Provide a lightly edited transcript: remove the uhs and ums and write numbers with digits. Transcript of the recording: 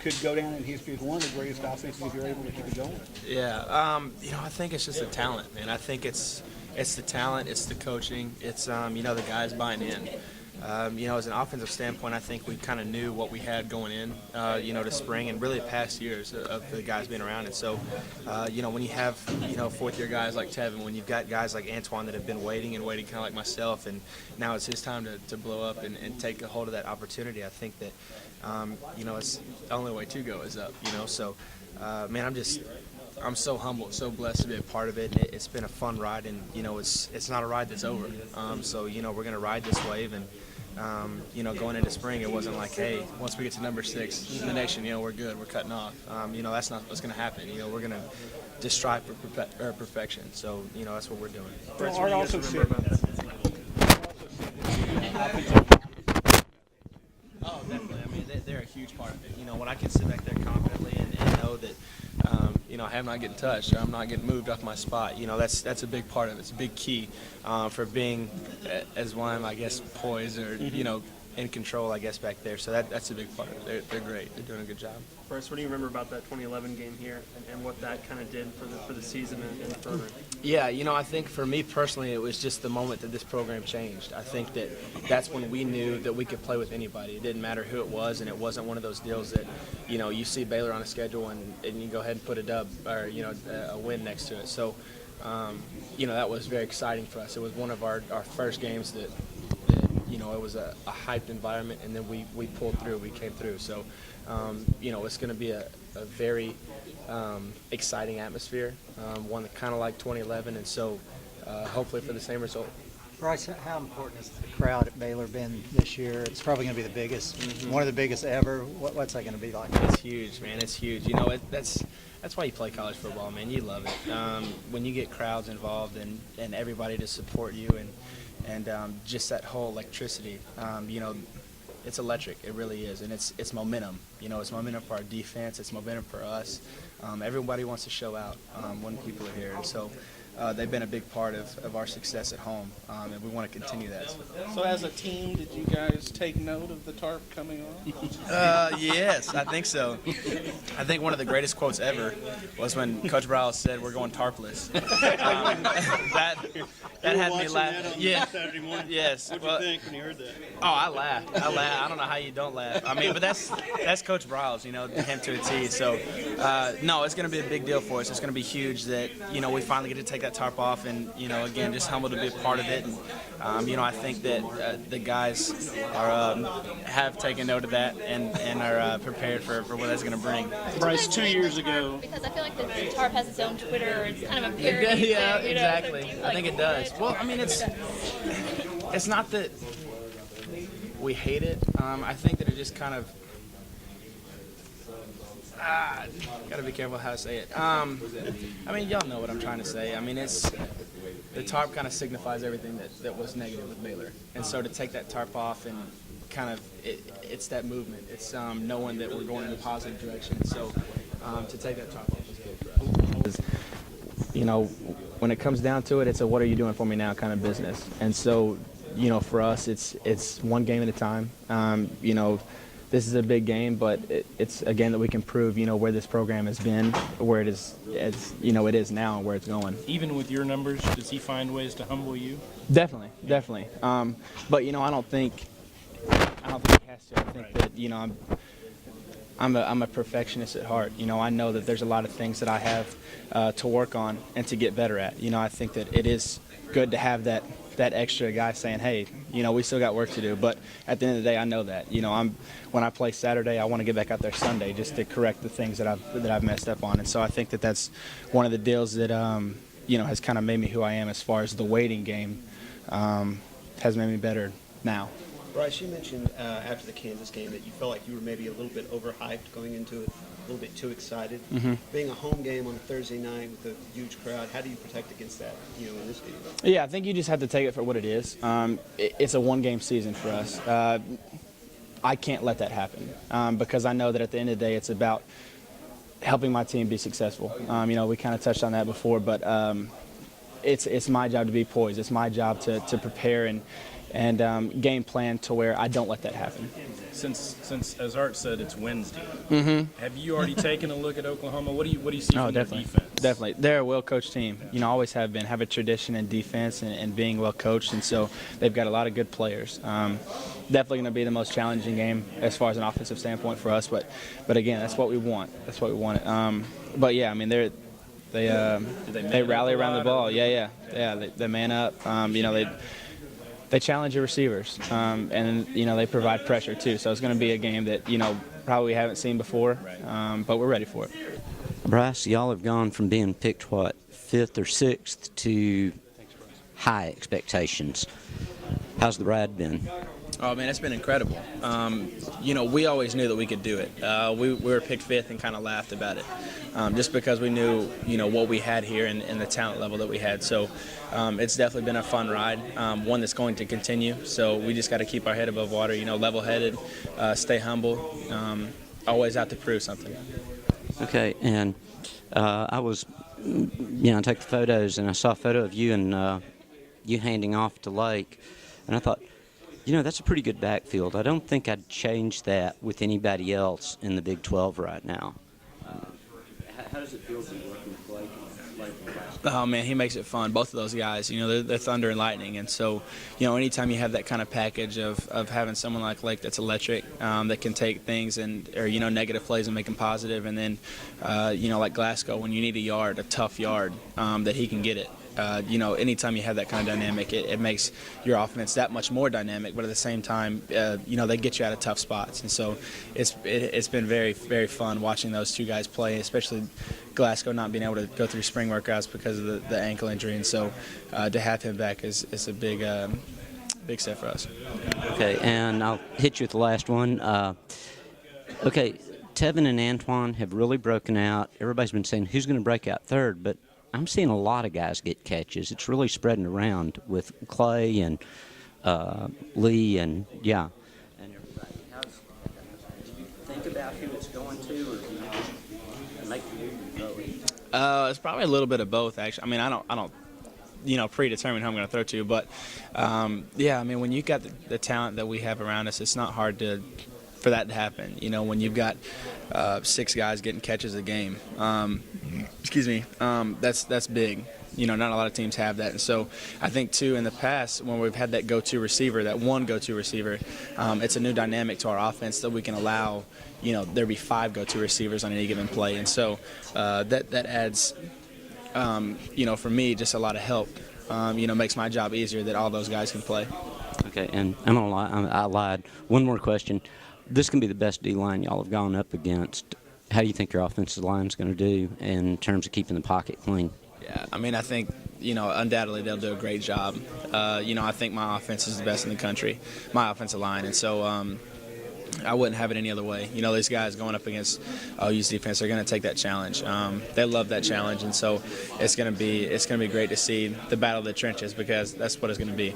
could go down in history as one of the greatest offenses if you're able to keep it going. Yeah, I think it's just the talent, man. I think it's the talent, it's the coaching, it's the guys buying in. As an offensive standpoint, I think we kind of knew what we had going in, to spring and really past years of the guys being around. And so, when you have, fourth-year guys like Tevin, when you've got guys like Antoine that have been waiting and waiting, kind of like myself, and now it's his time to blow up and take a hold of that opportunity, I think that, it's the only way to go is up, So, man, I'm so humbled, so blessed to be a part of it. It's been a fun ride, and it's not a ride that's over. So we're gonna ride this wave, and going into spring, it wasn't like, hey, once we get to number 6 in the nation, we're good, we're cutting off. That's not what's gonna happen. We're gonna just strive for perfection. So that's what we're doing. Well, Art also said Oh, definitely. I mean, they're a huge part of it. When I can sit back there confidently and know that, I'm not getting touched or I'm not getting moved off my spot, that's a big part of it. It's a big key for being as one, I guess, poised or, in control, I guess, back there. So that's a big part of it. They're great. They're doing a good job. Bryce, what do you remember about that 2011 game here and what that kind of did for the season and the program? Yeah, I think for me personally, it was just the moment that this program changed. I think that's when we knew that we could play with anybody. It didn't matter who it was, and it wasn't one of those deals that, you see Baylor on a schedule and you go ahead and put a dub or, a win next to it. So, that was very exciting for us. It was one of our first games that it was a hyped environment, and then we pulled through, we came through. So, it's going to be a very exciting atmosphere, one that kind of like 2011, and so hopefully for the same result. Bryce, how important has the crowd at Baylor been this year? It's probably going to be the biggest, one of the biggest ever. What's that going to be like? It's huge, man. It's huge. That's why you play college football, man. You love it. When you get crowds involved and everybody to support you and just that whole electricity, it's electric. It really is, and it's momentum. It's momentum for our defense. It's momentum for us. Everybody wants to show out when people are here, and so they've been a big part of our success at home, and we want to continue that. So as a team, did you guys take note of the tarp coming on? Yes, I think so. I think one of the greatest quotes ever was when Coach Browell said, "We're going tarpless." That had me laugh. Yeah. Saturday morning. Yes. What'd you think when you heard that? Oh, I laughed. I don't know how you don't laugh. I mean, but that's Coach Browell's, him to a T. So, no, it's going to be a big deal for us. It's going to be huge that, we finally get to take that tarp off and, again, just humbled to be a part of it. And, I think that the guys have taken note of that and are prepared for what that's going to bring. Bryce, 2 years ago. Because I feel like the tarp has its own Twitter. It's kind of a parody. Yeah, thing, exactly. So I think it does. Well, I mean, it's not that we hate it. I think that it just kind of gotta be careful how I say it. I mean, y'all know what I'm trying to say. I mean, it's the tarp kind of signifies everything that was negative with Baylor, and so to take that tarp off and kind of it's that movement. It's knowing that we're going in a positive direction. So to take that tarp off is good for us. When it comes down to it, it's a "what are you doing for me now" kind of business, and so for us, it's one game at a time. This is a big game, but it's a game that we can prove, where this program has been, where it is, it is now, and where it's going. Even with your numbers, does he find ways to humble you? Definitely. But I don't think he has to. I think that I'm a perfectionist at heart. I know that there's a lot of things that I have to work on and to get better at. I think that it is good to have that extra guy saying, hey, we still got work to do. But at the end of the day, I know that. When I play Saturday, I want to get back out there Sunday just to correct the things that I've messed up on. And so I think that that's one of the deals that has kind of made me who I am as far as the waiting game has made me better now. Bryce, you mentioned after the Kansas game that you felt like you were maybe a little bit overhyped going into it, a little bit too excited. Mm-hmm. Being a home game on a Thursday night with a huge crowd, how do you protect against that, in this game? Yeah, I think you just have to take it for what it is. It's a one-game season for us. I can't let that happen because I know that at the end of the day, it's about helping my team be successful. We kind of touched on that before, but it's my job to be poised. It's my job to prepare and game plan to where I don't let that happen. Since as Art said, it's Wednesday. Have you already taken a look at Oklahoma? What do you see from their defense? Definitely. They're a well-coached team. Always have been. Have a tradition in defense and being well-coached, and so they've got a lot of good players. Definitely going to be the most challenging game as far as an offensive standpoint for us. But again, that's what we want. That's what we wanted. But yeah, I mean they rally around the ball. Yeah. They man up. They challenge your receivers, and they provide pressure too. So it's going to be a game that probably haven't seen before, but we're ready for it. Bryce, y'all have gone from being picked, 5th or 6th to high expectations. How's the ride been? Oh, man, it's been incredible. We always knew that we could do it. We were picked 5th and kind of laughed about it just because we knew, what we had here and the talent level that we had. So it's definitely been a fun ride, one that's going to continue. So we just got to keep our head above water, level-headed, stay humble, always out to prove something. Okay, and I was, I took the photos, and I saw a photo of you and you handing off to Lake, and I thought, that's a pretty good backfield. I don't think I'd change that with anybody else in the Big 12 right now. How does it feel to be working with Blake? Oh, man, he makes it fun. Both of those guys, they're thunder and lightning. And so, anytime you have that kind of package of having someone like Lake that's electric, that can take things or negative plays and make them positive. And then, like Glasgow, when you need a tough yard, that he can get it. Anytime you have that kind of dynamic, it makes your offense that much more dynamic. But at the same time, they get you out of tough spots. And so it's been very, very fun watching those two guys play, especially Glasgow not being able to go through spring workouts because of the ankle injury. And so to have him back is a big step for us. Okay, and I'll hit you with the last one. Okay, Tevin and Antoine have really broken out. Everybody's been saying who's going to break out third, but I'm seeing a lot of guys get catches. It's really spreading around with Clay and Lee and yeah. And everybody. Do you think about who it's going to, or do you just make the move and throw it? It's probably a little bit of both, actually. I mean, I don't predetermine who I'm going to throw to, but yeah, I mean, when you got the talent that we have around us, it's not hard for that to happen. When you've got 6 guys getting catches a game, that's big. Not a lot of teams have that. And so I think, too, in the past, when we've had that go-to receiver, that one go-to receiver, it's a new dynamic to our offense that we can allow, there be 5 go-to receivers on any given play. And so that adds, for me, just a lot of help. Makes my job easier that all those guys can play. Okay, and I'm going to lie. I lied. One more question. This can be the best D-line y'all have gone up against. How do you think your offensive line is going to do in terms of keeping the pocket clean? Yeah, I mean, I think, undoubtedly they'll do a great job. I think my offense is the best in the country, my offensive line. And so I wouldn't have it any other way. These guys going up against OU's defense, they're going to take that challenge. They love that challenge. And so it's going to be great to see the battle of the trenches because that's what it's going to be.